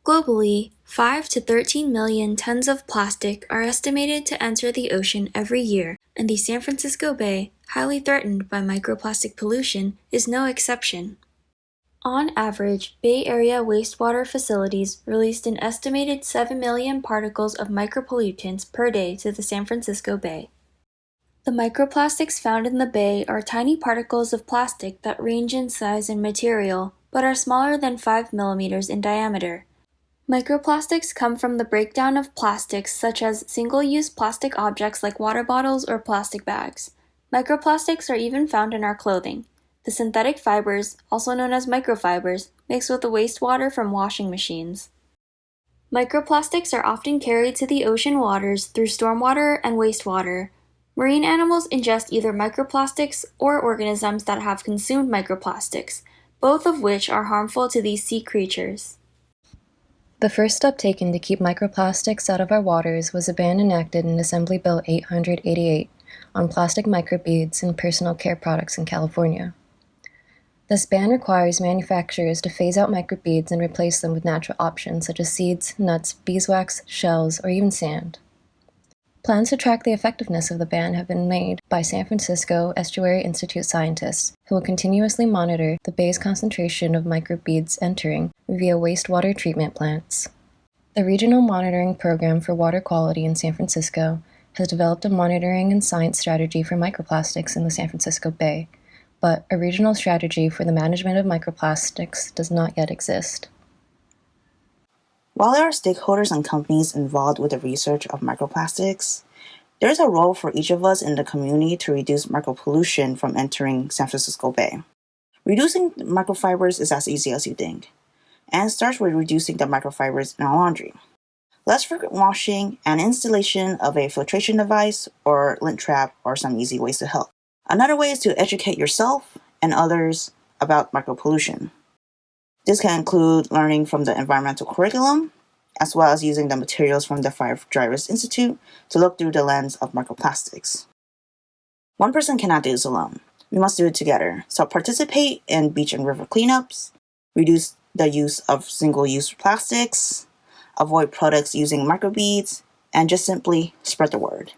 Globally, 5 to 13 million tons of plastic are estimated to enter the ocean every year, and the San Francisco Bay, highly threatened by microplastic pollution, is no exception. On average, Bay Area wastewater facilities released an estimated 7 million particles of micropollutants per day to the San Francisco Bay. The microplastics found in the bay are tiny particles of plastic that range in size and material, but are smaller than 5 millimeters in diameter. Microplastics come from the breakdown of plastics such as single-use plastic objects like water bottles or plastic bags. Microplastics are even found in our clothing. The synthetic fibers, also known as microfibers, mix with the wastewater from washing machines. Microplastics are often carried to the ocean waters through stormwater and wastewater. Marine animals ingest either microplastics or organisms that have consumed microplastics, both of which are harmful to these sea creatures. The first step taken to keep microplastics out of our waters was a ban enacted in Assembly Bill 888 on plastic microbeads in personal care products in California. This ban requires manufacturers to phase out microbeads and replace them with natural options such as seeds, nuts, beeswax, shells, or even sand. Plans to track the effectiveness of the ban have been made by San Francisco Estuary Institute scientists, who will continuously monitor the bay's concentration of microbeads entering via wastewater treatment plants. The Regional Monitoring Program for Water Quality in San Francisco has developed a monitoring and science strategy for microplastics in the San Francisco Bay, but a regional strategy for the management of microplastics does not yet exist. While there are stakeholders and companies involved with the research of microplastics, there is a role for each of us in the community to reduce micropollution from entering San Francisco Bay. Reducing microfibers is as easy as you think, and starts with reducing the microfibers in our laundry. Less frequent washing and installation of a filtration device or lint trap are some easy ways to help. Another way is to educate yourself and others about micropollution. This can include learning from the environmental curriculum, as well as using the materials from the Fire Drivers Institute to look through the lens of microplastics. One person cannot do this alone. We must do it together. So participate in beach and river cleanups, reduce the use of single-use plastics, avoid products using microbeads, and just simply spread the word.